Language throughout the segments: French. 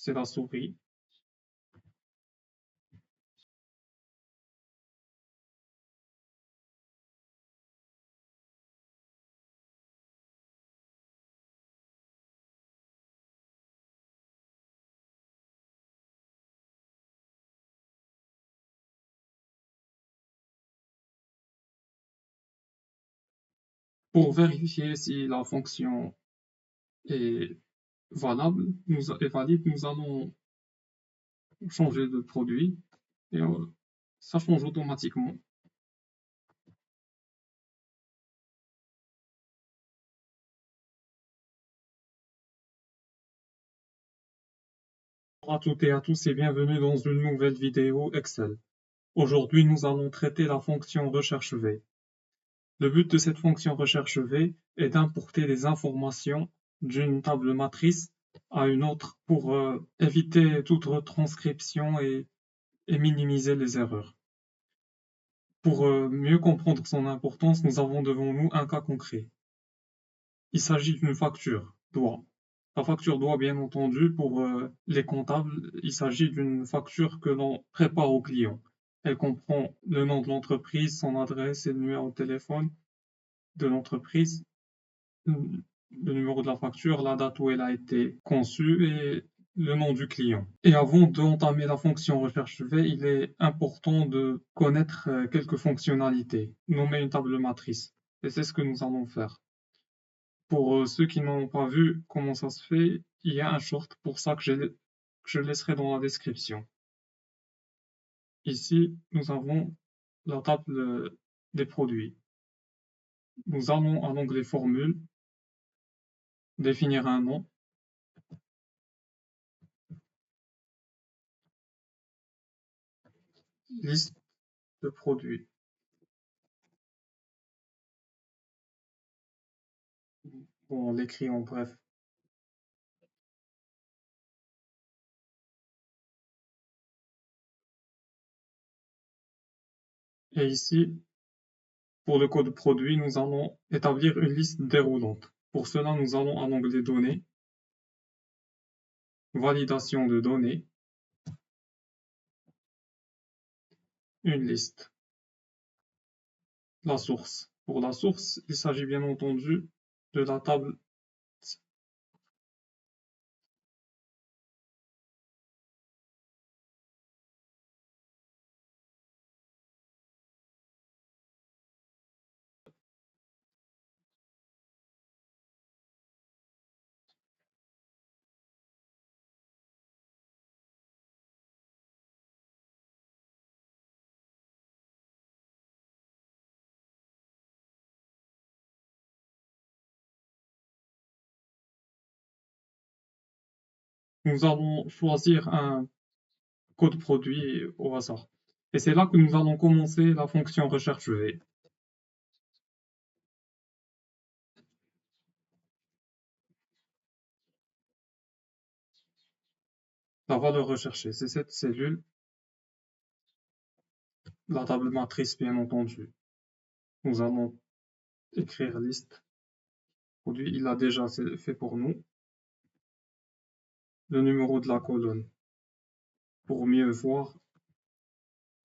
c'est la souris. Pour vérifier si la fonction est est valide, nous allons changer de produit et ça change automatiquement. Bonjour à toutes et à tous et bienvenue dans une nouvelle vidéo Excel. Aujourd'hui, nous allons traiter la fonction recherche V. Le but de cette fonction recherche V est d'importer des informations d'une table matrice à une autre pour éviter toute retranscription et minimiser les erreurs. Pour mieux comprendre son importance, nous avons devant nous un cas concret. Il s'agit d'une facture doigt. La facture doigt, bien entendu, pour les comptables, il s'agit d'une facture que l'on prépare au client. Elle comprend le nom de l'entreprise, son adresse et le numéro de téléphone de l'entreprise, le numéro de la facture, la date où elle a été conçue et le nom du client. Et avant d'entamer la fonction recherche V, il est important de connaître quelques fonctionnalités, nommer une table matrice. Et c'est ce que nous allons faire. Pour ceux qui n'ont pas vu comment ça se fait, il y a un short pour ça que je laisserai dans la description. Ici, nous avons la table des produits. Nous allons à l'onglet Formule, définir un nom. Liste de produits. Bon, on l'écrit en bref. Et ici, pour le code produit, nous allons établir une liste déroulante. Pour cela, nous allons à l'onglet Données, Validation de données, une liste. La source. Pour la source, il s'agit bien entendu de la table. Nous allons choisir un code produit au hasard. Et c'est là que nous allons commencer la fonction recherche V. La valeur recherchée, c'est cette cellule, la table matrice bien entendu. Nous allons écrire liste produit, il l'a déjà fait pour nous. Le numéro de la colonne pour mieux voir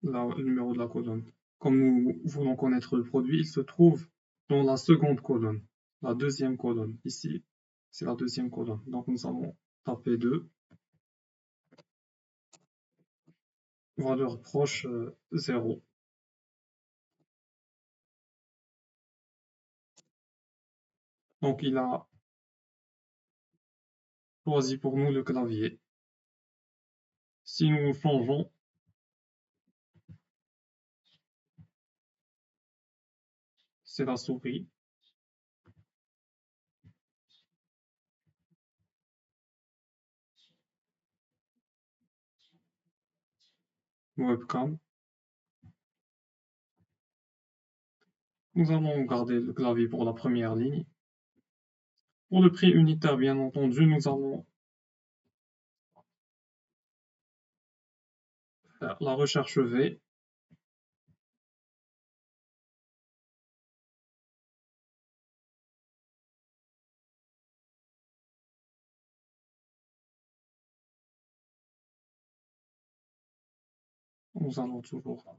le numéro de la colonne. Comme nous voulons connaître le produit, il se trouve dans la seconde colonne, la deuxième colonne. Ici, c'est la deuxième colonne. Donc nous allons taper 2. Valeur proche 0. Donc il a choisi pour nous le clavier. Si nous changeons, c'est la souris. Webcam. Nous allons garder le clavier pour la première ligne. Pour le prix unitaire, bien entendu, nous allons faire la recherche V. Nous allons toujours.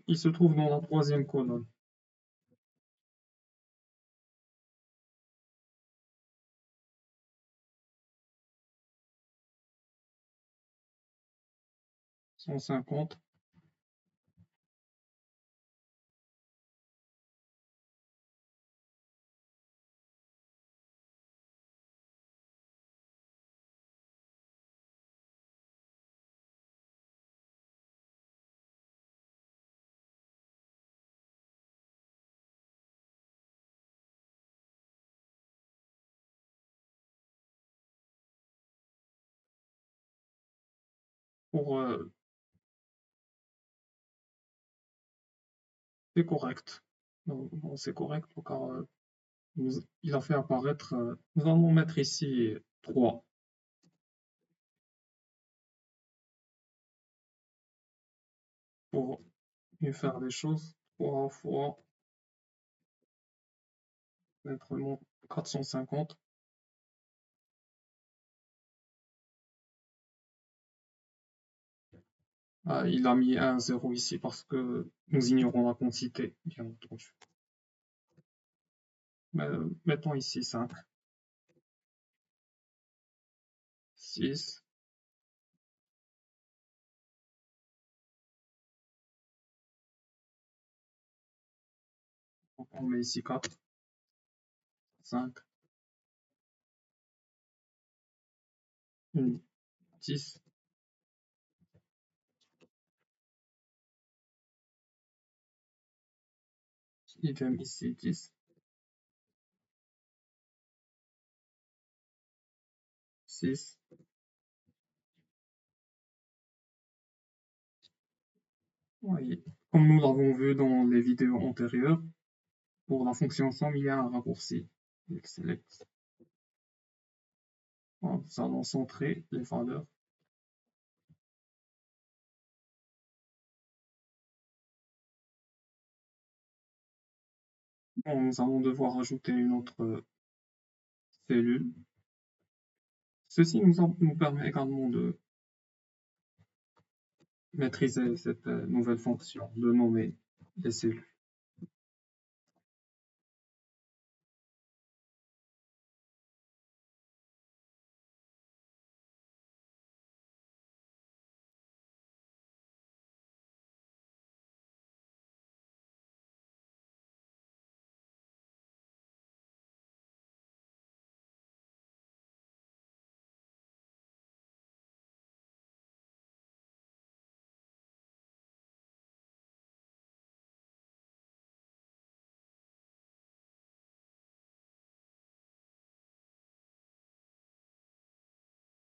Il se trouve dans la troisième colonne. Cent cinquante. Pour, c'est correct. Non, non, c'est correct car il a fait apparaître. Nous allons mettre ici 3 pour mieux faire les choses. 3 fois mettre mon 450. Ah, il a mis un zéro ici parce que nous ignorons la quantité, bien entendu. Mais, mettons ici 5, 6, on met ici 4, 5, 10, idem ici 10, 6. Oui. Comme nous l'avons vu dans les vidéos antérieures, pour la fonction somme, il y a un raccourci. Select. Nous allons centrer les valeurs. Bon, nous allons devoir ajouter une autre cellule. Ceci nous permet également de maîtriser cette nouvelle fonction, de nommer les cellules.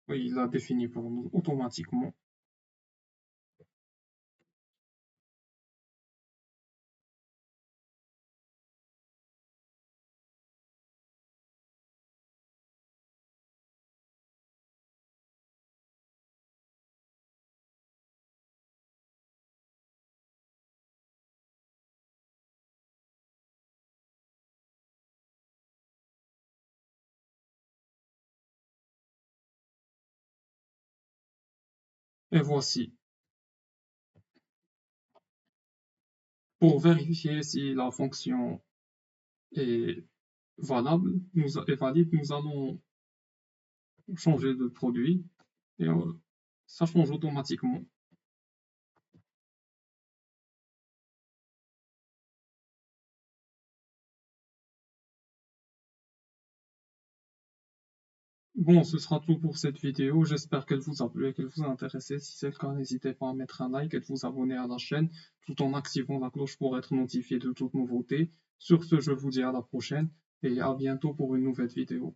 Oui, il l'a défini pour nous automatiquement. Et voici. Pour vérifier si la fonction est valable, est valide, nous allons changer de produit et ça change automatiquement. Bon, ce sera tout pour cette vidéo. J'espère qu'elle vous a plu et qu'elle vous a intéressé. Si c'est le cas, n'hésitez pas à mettre un like et de vous abonner à la chaîne tout en activant la cloche pour être notifié de toute nouveauté. Sur ce, je vous dis à la prochaine et à bientôt pour une nouvelle vidéo.